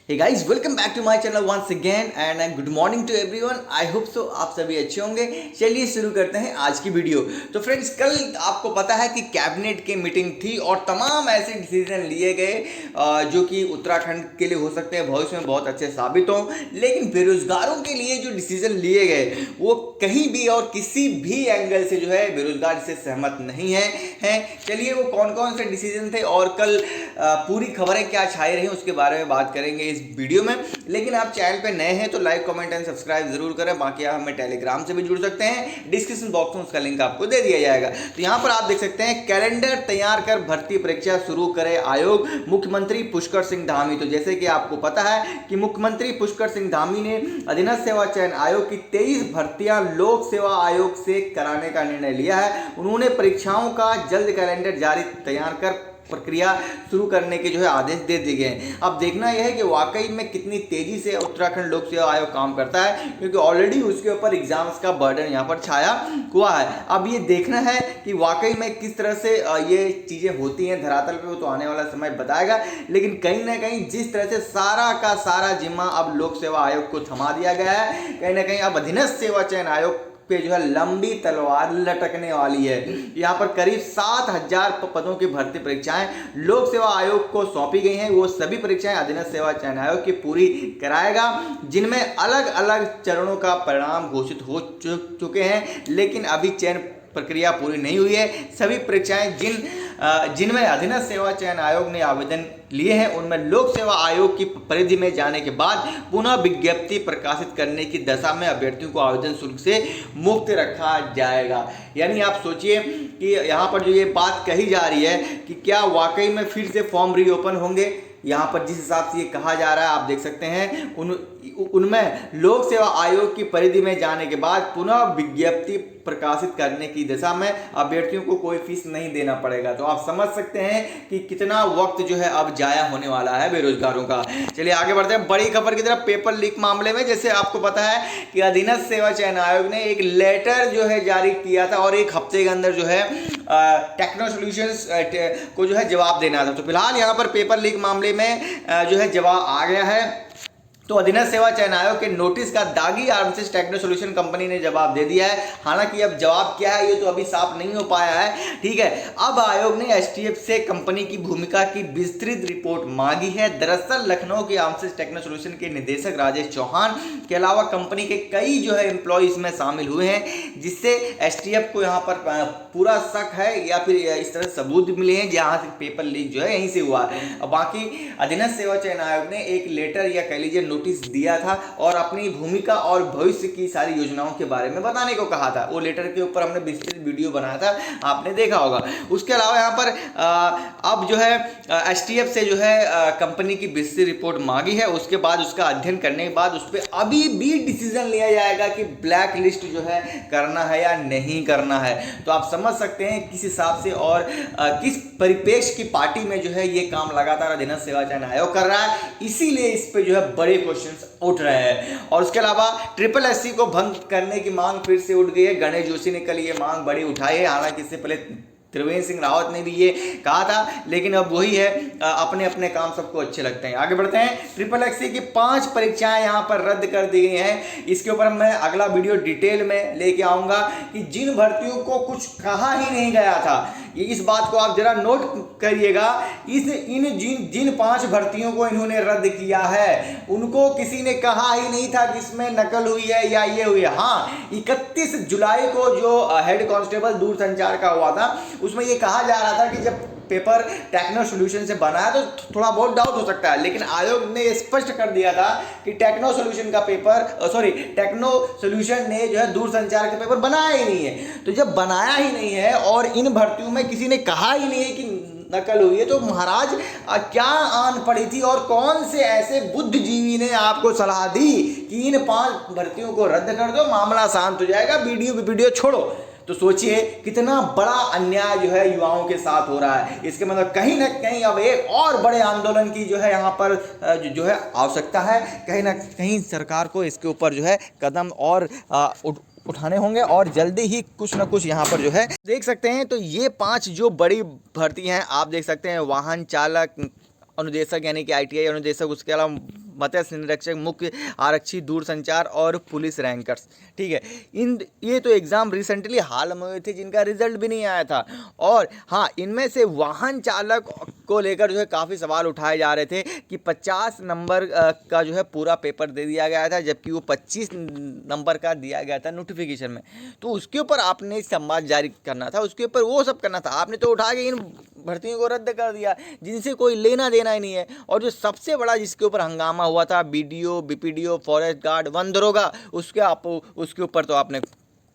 Hey guys, welcome back to my channel once again and good morning to everyone. I hope so आप सभी अच्छे होंगे। चलिए शुरू करते हैं आज की वीडियो। तो फ्रेंड्स, कल आपको पता है कि कैबिनेट की मीटिंग थी और तमाम ऐसे डिसीजन लिए गए जो कि उत्तराखंड के लिए हो सकते हैं भविष्य में बहुत अच्छे साबित हों, लेकिन बेरोजगारों के लिए जो डिसीजन लिए गए वो कहीं भी और किसी भी एंगल से जो है बेरोजगार इससे सहमत नहीं है। चलिए वो कौन कौन से डिसीजन थे और कल पूरी खबरें क्या छाई रही उसके बारे में बात करेंगे इस वीडियो में। लेकिन आप चैनल पे नए हैं तो लाइक कमेंट एंड सब्सक्राइब जरूर करें। बाकी आप हमें टेलीग्राम से भी जुड़ सकते हैं, डिस्क्रिप्शन बॉक्स में उसका लिंक आपको दे दिया जाएगा। तो यहाँ पर आप देख सकते हैं, कैलेंडर तैयार कर भर्ती परीक्षा शुरू करे आयोग, मुख्यमंत्री पुष्कर सिंह धामी। तो जैसे कि आपको पता है कि मुख्यमंत्री पुष्कर सिंह धामी ने अधीनस्थ सेवा चयन आयोग की 23 भर्तियां लोक सेवा आयोग से कराने का निर्णय लिया है। उन्होंने परीक्षाओं का जल्द कैलेंडर जारी तैयार कर प्रक्रिया शुरू करने के जो है आदेश दे दिए गए हैं। अब देखना यह है कि वाकई में कितनी तेजी से उत्तराखंड लोक सेवा आयोग काम करता है, क्योंकि ऑलरेडी उसके ऊपर एग्जाम्स का बर्डन यहाँ पर छाया हुआ है। अब ये देखना है कि वाकई में किस तरह से ये चीजें होती हैं धरातल पे, वो तो आने वाला समय बताएगा। लेकिन कहीं ना कहीं जिस तरह से सारा का सारा जिम्मा अब लोक सेवा आयोग को थमा दिया गया है, कहीं ना कहीं अब अधीनस्थ सेवा चयन आयोग पे जो है लंबी तलवार लटकने वाली है। यहाँ पर करीब 7,000 पदों की भर्ती परीक्षाएं लोक सेवा आयोग को सौंपी गई हैं। वो सभी परीक्षाएं अधीनस्थ सेवा चयन आयोग की पूरी कराएगा, जिनमें अलग अलग चरणों का परिणाम घोषित हो चुके हैं, लेकिन अभी चयन प्रक्रिया पूरी नहीं हुई है। सभी परीक्षाएं जिनमें अधीनस्थ सेवा चयन आयोग ने आवेदन लिए हैं, उनमें लोक सेवा आयोग की परिधि में जाने के बाद पुनः विज्ञप्ति प्रकाशित करने की दशा में अभ्यर्थियों को आवेदन शुल्क से मुक्त रखा जाएगा। यानी आप सोचिए कि यहाँ पर जो ये बात कही जा रही है कि क्या वाकई में फिर से फॉर्म रीओपन होंगे। यहाँ पर जिस हिसाब से ये कहा जा रहा है, आप देख सकते हैं उनमें लोक सेवा आयोग की परिधि में जाने के बाद पुनः विज्ञप्ति प्रकाशित करने की दिशा में अभ्यर्थियों को कोई फीस नहीं देना पड़ेगा। तो आप समझ सकते हैं कि कितना वक्त जो है अब जाया होने वाला है बेरोजगारों का। चलिए आगे बढ़ते हैं बड़ी खबर की तरफ। पेपर लीक मामले में जैसे आपको पता है कि अधीनस्थ सेवा चयन आयोग ने एक लेटर जो है जारी किया था और एक हफ्ते के अंदर जो है टेक्नो सॉल्यूशंस को जो है जवाब देना था। तो फिलहाल यहाँ पर पेपर लीक मामले में जो है जवाब आ गया है। तो अधीनस्थ सेवा चयन आयोग के नोटिस का दागी आर्मसिस टेक्नो सॉल्यूशन कंपनी ने जवाब दे दिया है। हालांकि अब जवाब क्या है ये तो अभी साफ नहीं हो पाया है। ठीक है, अब आयोग ने एसटीएफ से कंपनी की भूमिका की विस्तृत रिपोर्ट मांगी है। दरअसल लखनऊ के आर्मसिस टेक्नो सॉल्यूशन के निदेशक राजेश चौहान के अलावा कंपनी के कई जो है एम्प्लॉय इसमें शामिल हुए हैं, जिससे एसटीएफ को यहाँ पर पूरा शक है या फिर इस तरह सबूत मिले हैं जहाँ से पेपर लीक जो है यहीं से हुआ है। बाकी अधीनस्थ सेवा चयन आयोग ने एक लेटर या कह लीजिए नोटिस दिया था और अपनी भूमिका और भविष्य की सारी योजनाओं के बारे में बताने को कहा था। वो लेटर के ऊपर हमने विस्तृत वीडियो बनाया था, आपने देखा होगा। उसके अलावा यहाँ पर अब जो है एसटीएफ से जो है कंपनी की विस्तृत रिपोर्ट मांगी है। उसके बाद उसका अध्ययन करने के बाद उस पर अभी भी डिसीजन लिया जाएगा कि ब्लैक लिस्ट जो है करना है या नहीं करना है। तो आप समझ सकते हैं किस हिसाब से और किस परिप्रेक्ष्य की पार्टी में जो है ये काम लगातार अधीनस्थ सेवा चयन आयोग कर रहा है। इसीलिए इस पे जो है बड़े क्वेश्चंस उठ रहे हैं। और उसके अलावा ट्रिपल एससी को बंद करने की मांग फिर से उठ गई है। गणेश जोशी ने कल ये मांग बड़ी उठाई है। हालांकि इससे पहले त्रिवेंद्र सिंह रावत ने भी ये कहा था, लेकिन अब वही है, अपने अपने काम सबको अच्छे लगते हैं। आगे बढ़ते हैं। ट्रिपल एससी की 5 परीक्षाएं यहाँ पर रद्द कर दी गई हैं। इसके ऊपर मैं अगला वीडियो डिटेल में लेके आऊंगा कि जिन भर्तियों को कुछ कहा ही नहीं गया था, ये इस बात को आप जरा नोट करिएगा। जिन 5 भर्तियों को इन्होंने रद्द किया है, उनको किसी ने कहा ही नहीं था कि इसमें नकल हुई है या ये हुई है। हाँ, 31 जुलाई को जो हेड कांस्टेबल दूरसंचार का हुआ था, उसमें ये कहा जा रहा था कि जब पेपर टेक्नो सॉल्यूशन से बना है तो थोड़ा बहुत डाउट हो सकता है, लेकिन आयोग ने स्पष्ट कर दिया था कि टेक्नो सॉल्यूशन का पेपर टेक्नो सॉल्यूशन ने जो है दूरसंचार का पेपर बनाया ही नहीं है। तो जब बनाया ही नहीं है और इन भर्तियों में किसी ने कहा ही नहीं है कि नकल हुई है, तो महाराज क्या आन पड़ी थी और कौन से ऐसे बुद्धिजीवी ने आपको सलाह दी कि इन 5 भर्तियों को रद्द कर दो, मामला शांत हो जाएगा, वीडियो छोड़ो। तो सोचिए कितना बड़ा अन्याय जो है युवाओं के साथ हो रहा है। इसके मतलब कहीं ना कहीं अब एक और बड़े आंदोलन की जो है यहाँ पर जो है आवश्यकता है। कहीं ना कहीं सरकार को इसके ऊपर जो है कदम और उठाने होंगे और जल्दी ही कुछ ना कुछ यहाँ पर जो है देख सकते हैं। तो ये 5 जो बड़ी भर्ती हैं आप देख सकते हैं, वाहन चालक अनुदेशक यानी कि ITI अनुदेशक, उसके अलावा मत्स्य निरीक्षक, मुख्य आरक्षी, दूरसंचार और पुलिस रैंकर्स। ठीक है, ये तो एग्ज़ाम रिसेंटली हाल में हुए थे जिनका रिजल्ट भी नहीं आया था। और हाँ, इनमें से वाहन चालक को लेकर जो है काफ़ी सवाल उठाए जा रहे थे कि 50 नंबर का जो है पूरा पेपर दे दिया गया था, जबकि वो 25 नंबर का दिया गया था नोटिफिकेशन में। तो उसके ऊपर आपने संवाद जारी करना था, उसके ऊपर वो सब करना था। आपने तो उठा के इन भर्तियों को रद्द कर दिया जिनसे कोई लेना देना ही नहीं है। और जो सबसे बड़ा जिसके ऊपर हंगामा हुआ था, बीडीओ, बीपीडीओ, फॉरेस्ट गार्ड, वन दरोगा, उसके ऊपर तो आपने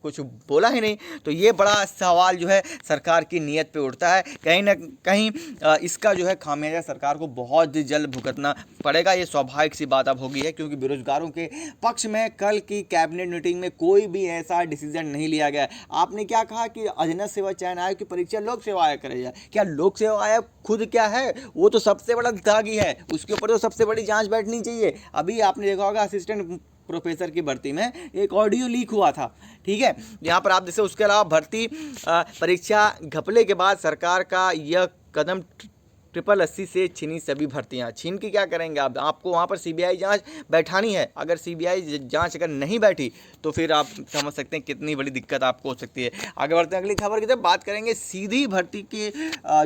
कुछ बोला ही नहीं। तो ये बड़ा सवाल जो है सरकार की नीयत पे उठता है। कहीं ना कहीं इसका जो है खामियाजा सरकार को बहुत जल्द भुगतना पड़ेगा। ये स्वाभाविक सी बात अब होगी है, क्योंकि बेरोजगारों के पक्ष में कल की कैबिनेट मीटिंग में कोई भी ऐसा डिसीजन नहीं लिया गया। आपने क्या कहा कि अधीनस्थ सेवा चयन आयोग की परीक्षा लोक सेवा आयोग करेगा। क्या लोक सेवा आयोग खुद क्या है? वो तो सबसे बड़ा दागी है, उसके ऊपर तो सबसे बड़ी जांच बैठनी चाहिए। अभी आपने देखा होगा असिस्टेंट प्रोफेसर की भर्ती में एक ऑडियो लीक हुआ था। ठीक है, यहाँ पर आप जैसे उसके अलावा भर्ती परीक्षा घपले के बाद सरकार का यह कदम 80 से छीनी सभी भर्तियां। छीन के क्या करेंगे आप? आपको वहाँ पर सीबीआई जांच बैठानी है। अगर सीबीआई जांच अगर नहीं बैठी तो फिर आप समझ सकते हैं कितनी बड़ी दिक्कत आपको हो सकती है। आगे बढ़ते हैं अगली खबर की तरफ, बात करेंगे सीधी भर्ती के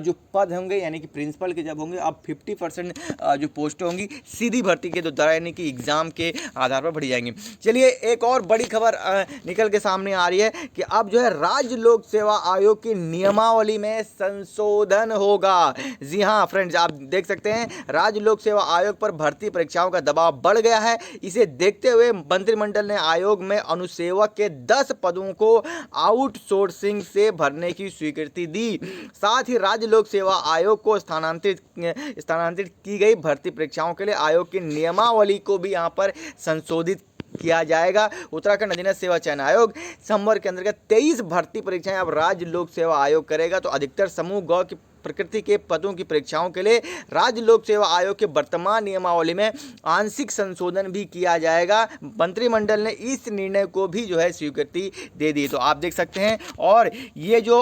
जो पद होंगे, यानी कि प्रिंसिपल के जब होंगे, अब 50% जो पोस्ट होंगी सीधी भर्ती के द्वारा, यानी कि एग्जाम के आधार पर बढ़ी जाएंगी। चलिए एक और बड़ी खबर निकल के सामने आ रही है कि अब जो है राज्य लोक सेवा आयोग की नियमावली में संशोधन होगा। जी हाँ फ्रेंड्स, आप देख सकते हैं राज्य लोक सेवा आयोग पर भर्ती परीक्षाओं का दबाव बढ़ गया है। इसे देखते हुए मंत्रिमंडल ने आयोग में अनुसेवक के 10 पदों को आउटसोर्सिंग से भरने की स्वीकृति दी। साथ ही राज्य लोक सेवा आयोग को स्थानांतरित की गई भर्ती परीक्षाओं के लिए आयोग की नियमावली को भी यहाँ पर संशोधित किया जाएगा। उत्तराखंड अधीनस्थ सेवा चयन आयोग संवर्ग के अंतर्गत 23 भर्ती परीक्षाएं अब राज्य लोक सेवा आयोग करेगा। तो अधिकतर समूह गौ की प्रकृति के पदों की परीक्षाओं के लिए राज्य लोक सेवा आयोग के वर्तमान नियमावली में आंशिक संशोधन भी किया जाएगा। मंत्रिमंडल ने इस निर्णय को भी जो है स्वीकृति दे दी। तो आप देख सकते हैं, और ये जो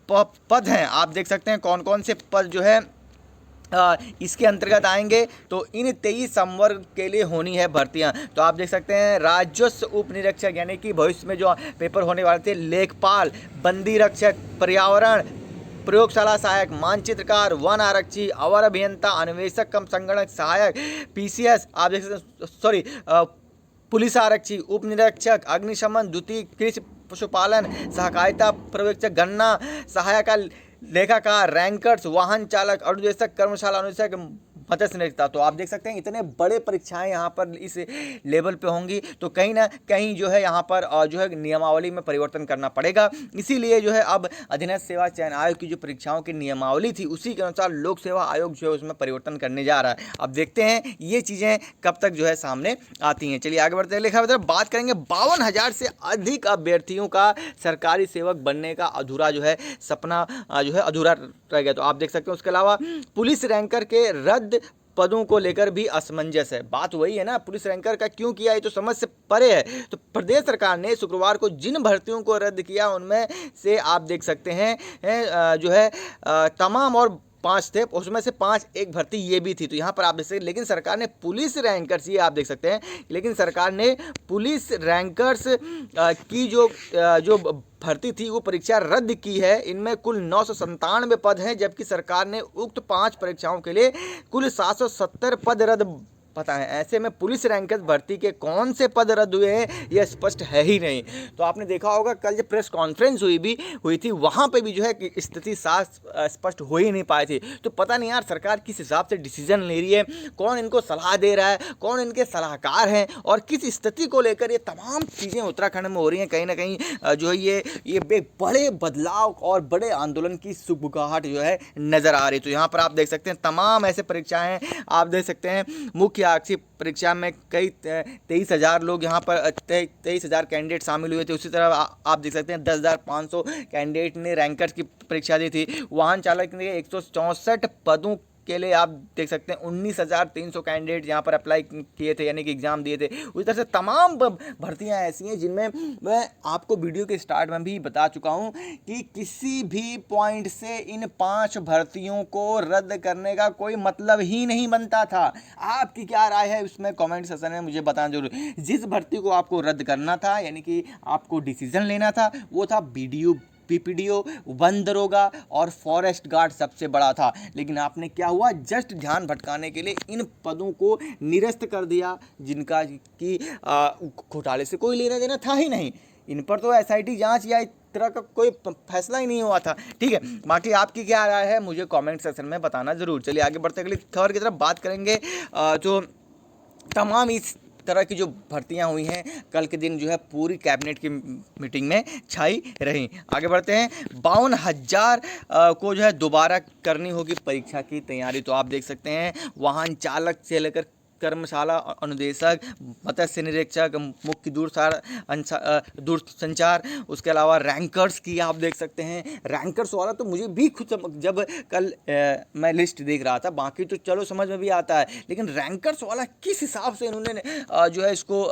पद हैं आप देख सकते हैं कौन कौन से पद जो है इसके अंतर्गत आएंगे। तो इन 23 संवर्ग के लिए होनी है भर्तियां। तो आप देख सकते हैं राजस्व उप निरीक्षक, यानी कि भविष्य में जो पेपर होने वाले थे, लेखपाल, बंदी रक्षक, पर्यावरण, प्रयोगशाला सहायक, मानचित्रकार, वन आरक्षी, अवर अभियंता, अन्वेषक कम संगणक सहायक, पीसीएस, आप देख सकते पुलिस आरक्षी, उप निरीक्षक, अग्निशमन, द्वितीय कृषि पशुपालन, सहकारिता पर्यवेक्षक, गन्ना सहायक, लेखाकार, रैंकर्स, वाहन चालक, अनुदेशक, कर्मशाला अनुदेशक, मत्स्य निरीक्षता। तो आप देख सकते हैं इतने बड़े परीक्षाएं यहाँ पर इस लेवल पे होंगी। तो कहीं ना कहीं जो है यहाँ पर जो है नियमावली में परिवर्तन करना पड़ेगा। इसीलिए जो है अब अधीनस्थ सेवा चयन आयोग की जो परीक्षाओं की नियमावली थी उसी के अनुसार लोक सेवा आयोग जो है उसमें परिवर्तन करने जा रहा है। अब देखते हैं ये चीज़ें कब तक जो है सामने आती हैं। चलिए आगे बढ़ते हैं, लिखा है बात करेंगे 52,000 से अधिक अभ्यर्थियों का सरकारी सेवक बनने का अधूरा जो है सपना जो है अधूरा रह गया। तो आप देख सकते हैं उसके अलावा पुलिस रैंकर के रद्द पदों को लेकर भी असमंजस है। बात वही है ना, पुलिस रैंकर का क्यों किया, ये तो समझ से परे है। तो प्रदेश सरकार ने शुक्रवार को जिन भर्तियों को रद्द किया उनमें से आप देख सकते हैं जो है तमाम और 5 थे, उसमें से 5 एक भर्ती ये भी थी। तो यहाँ पर आप देख सकते हैं, लेकिन सरकार ने पुलिस रैंकर्स, ये आप देख सकते हैं, लेकिन सरकार ने पुलिस रैंकर्स की जो भर्ती थी वो परीक्षा रद्द की है। इनमें कुल 997 पद हैं, जबकि सरकार ने उक्त 5 परीक्षाओं के लिए कुल 770 पद रद्द पता है। ऐसे में पुलिस रैंकर्स भर्ती के कौन से पद रद्द हुए हैं यह स्पष्ट है ही नहीं। तो आपने देखा होगा कल जब प्रेस कॉन्फ्रेंस हुई थी वहाँ पे भी जो है स्थिति साफ स्पष्ट हो ही नहीं पाई थी। तो पता नहीं यार सरकार किस हिसाब से डिसीजन ले रही है, कौन इनको सलाह दे रहा है, कौन इनके सलाहकार हैं, और किस स्थिति को लेकर ये तमाम चीज़ें उत्तराखंड में हो रही हैं। कहीं ना कहीं जो है ये बड़े बदलाव और बड़े आंदोलन की सुगबुगाहट जो है नज़र आ रही। तो यहाँ पर आप देख सकते हैं तमाम ऐसे परीक्षाएँ आप देख सकते हैं। मुख्य आरक्षी परीक्षा में कई 23,000 लोग यहाँ पर 23,000 कैंडिडेट शामिल हुए थे। उसी तरह आप देख सकते हैं 10,500 कैंडिडेट ने रैंकर्स की परीक्षा दी थी। वाहन चालक ने 164 पदों के लिए आप देख सकते हैं 19,300 कैंडिडेट यहाँ पर अप्लाई किए थे, यानी कि एग्ज़ाम दिए थे। उसी तरह से तमाम भर्तियाँ ऐसी हैं जिनमें मैं आपको वीडियो के स्टार्ट में भी बता चुका हूँ कि किसी भी पॉइंट से इन 5 भर्तियों को रद्द करने का कोई मतलब ही नहीं बनता था। आपकी क्या राय है उसमें कमेंट सेक्शन में मुझे बताना जरूर। जिस भर्ती को आपको रद्द करना था, यानी कि आपको डिसीजन लेना था, वो था बीडीओ, पीपीडीओ, वन दरोगा और फॉरेस्ट गार्ड सबसे बड़ा था। लेकिन आपने क्या हुआ, जस्ट ध्यान भटकाने के लिए इन पदों को निरस्त कर दिया जिनका कि घोटाले से कोई लेना देना था ही नहीं। इन पर तो एसआईटी जांच या तरह का कोई फैसला ही नहीं हुआ था। ठीक है, बाकी आपकी क्या राय है मुझे कमेंट सेक्शन में बताना ज़रूर। चलिए आगे बढ़ते अगली खबर की तरफ बात करेंगे। जो तमाम इस तरह की जो भर्तियां हुई हैं कल के दिन जो है पूरी कैबिनेट की मीटिंग में छाई रहीं। आगे बढ़ते हैं। 52,000 को जो है दोबारा करनी होगी परीक्षा की तैयारी। तो आप देख सकते हैं वाहन चालक से लेकर कर्मशाला अनुदेशक, मत्स्य निरीक्षक, मुख्य दूरसंचार, उसके अलावा रैंकर्स की आप देख सकते हैं। रैंकर्स वाला तो मुझे भी खुद जब कल मैं लिस्ट देख रहा था, बाकी तो चलो समझ में भी आता है, लेकिन रैंकर्स वाला किस हिसाब से इन्होंने जो है इसको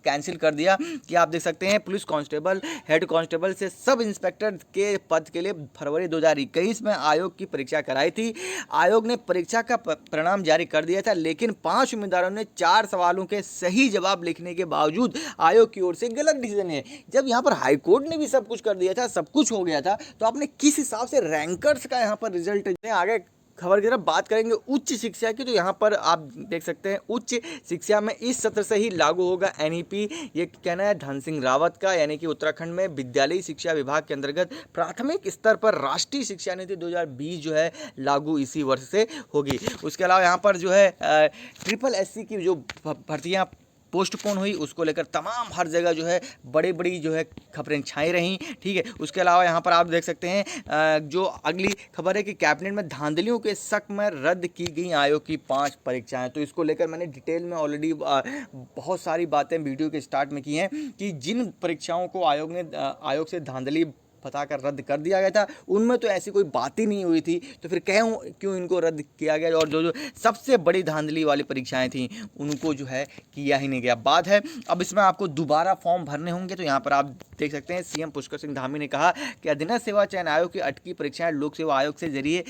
कैंसिल कर दिया कि आप देख सकते हैं पुलिस कांस्टेबल, हेड कांस्टेबल से सब इंस्पेक्टर के पद के लिए फरवरी 2021 में आयोग की परीक्षा कराई थी। आयोग ने परीक्षा का परिणाम जारी कर दिया था, लेकिन 5 उम्मीदवारों ने 4 सवालों के सही जवाब लिखने के बावजूद आयोग की ओर से गलत डिसीजन है। जब यहाँ पर हाईकोर्ट ने भी सब कुछ कर दिया था, सब कुछ हो गया था, तो आपने किस हिसाब से रैंकर्स का यहाँ पर रिजल्ट। आगे खबर की तरफ बात करेंगे उच्च शिक्षा की। तो यहाँ पर आप देख सकते हैं उच्च शिक्षा में इस सत्र से ही लागू होगा एनईपी। ये कहना है धन सिंह रावत का, यानी कि उत्तराखंड में विद्यालयी शिक्षा विभाग के अंतर्गत प्राथमिक स्तर पर राष्ट्रीय शिक्षा नीति 2020 जो है लागू इसी वर्ष से होगी। उसके अलावा यहाँ पर जो है ट्रिपल एससी की जो भर्तियाँ पोस्टपोन हुई उसको लेकर तमाम हर जगह जो है बड़ी बड़ी जो है खबरें छाई रहीं। ठीक है, उसके अलावा यहाँ पर आप देख सकते हैं जो अगली खबर है कि कैबिनेट में धांधलियों के शक में रद्द की गई आयोग की 5 परीक्षाएं। तो इसको लेकर मैंने डिटेल में ऑलरेडी बहुत सारी बातें वीडियो के स्टार्ट में की हैं कि जिन परीक्षाओं को आयोग से धांधली बताकर रद्द कर दिया गया था उनमें तो ऐसी कोई बात ही नहीं हुई थी, तो फिर क्यों इनको रद्द किया गया। और जो सबसे बड़ी धांधली वाली परीक्षाएं थी उनको जो है किया ही नहीं गया। बात है अब इसमें आपको दोबारा फॉर्म भरने होंगे। तो यहाँ पर आप देख सकते हैं सीएम पुष्कर सिंह धामी ने कहा कि अधीनस्थ सेवा चयन आयोग की अटकी परीक्षाएं लोक सेवा आयोग से जरिए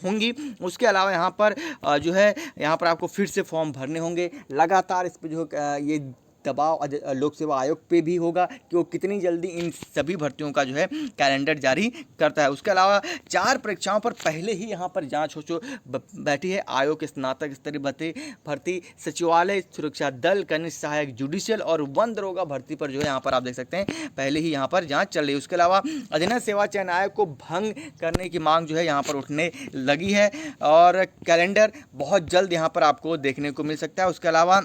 होंगी। उसके अलावा यहाँ पर जो है यहाँ पर आपको फिर से फॉर्म भरने होंगे। लगातार इस पर जो ये दबाव लोक सेवा आयोग पे भी होगा कि वो कितनी जल्दी इन सभी भर्तियों का जो है कैलेंडर जारी करता है। उसके अलावा 4 परीक्षाओं पर पहले ही यहाँ पर जांच हो बैठी है। आयोग के स्नातक स्तरीय भर्ती, सचिवालय सुरक्षा दल, कनिष्ठ सहायक जुडिशियल और वन दरोगा भर्ती पर जो है यहाँ पर आप देख सकते हैं पहले ही यहाँ पर जाँच चल रही है। उसके अलावा अधीनस्थ सेवा चयन आयोग को भंग करने की मांग जो है यहाँ पर उठने लगी है और कैलेंडर बहुत जल्द यहाँ पर आपको देखने को मिल सकता है। उसके अलावा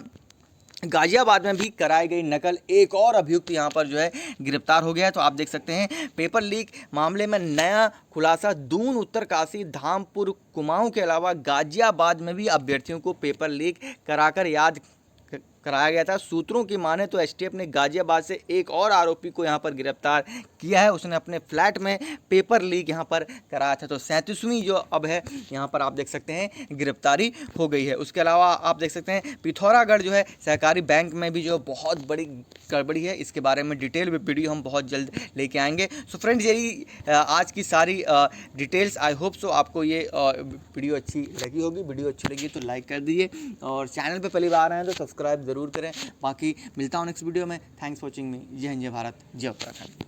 गाजियाबाद में भी कराई गई नकल, एक और अभियुक्त यहाँ पर जो है गिरफ्तार हो गया है। तो आप देख सकते हैं पेपर लीक मामले में नया खुलासा। दून, उत्तरकाशी, धामपुर, कुमाऊं के अलावा गाजियाबाद में भी अभ्यर्थियों को पेपर लीक कराकर याद कराया गया था। सूत्रों की माने तो एसटीएफ ने गाजियाबाद से एक और आरोपी को यहाँ पर गिरफ्तार किया है। उसने अपने फ्लैट में पेपर लीक यहाँ पर कराया था। तो 37वीं जो अब है यहाँ पर आप देख सकते हैं गिरफ्तारी हो गई है। उसके अलावा आप देख सकते हैं पिथौरागढ़ जो है सहकारी बैंक में भी जो बहुत बड़ी गड़बड़ी है, इसके बारे में डिटेल में वीडियो हम बहुत जल्द लेके आएंगे। सो फ्रेंड्स यही आज की सारी डिटेल्स। आई होप सो आपको ये वीडियो अच्छी लगी होगी। वीडियो अच्छी लगी तो लाइक कर दीजिए और चैनल पर पहली बार आए हैं तो सब्सक्राइब ज़रूर करें। बाकी मिलता हूँ नेक्स्ट वीडियो में। थैंक्स फॉर वॉचिंग मी। जय हिंद, जय भारत, जय उत्तराखंड।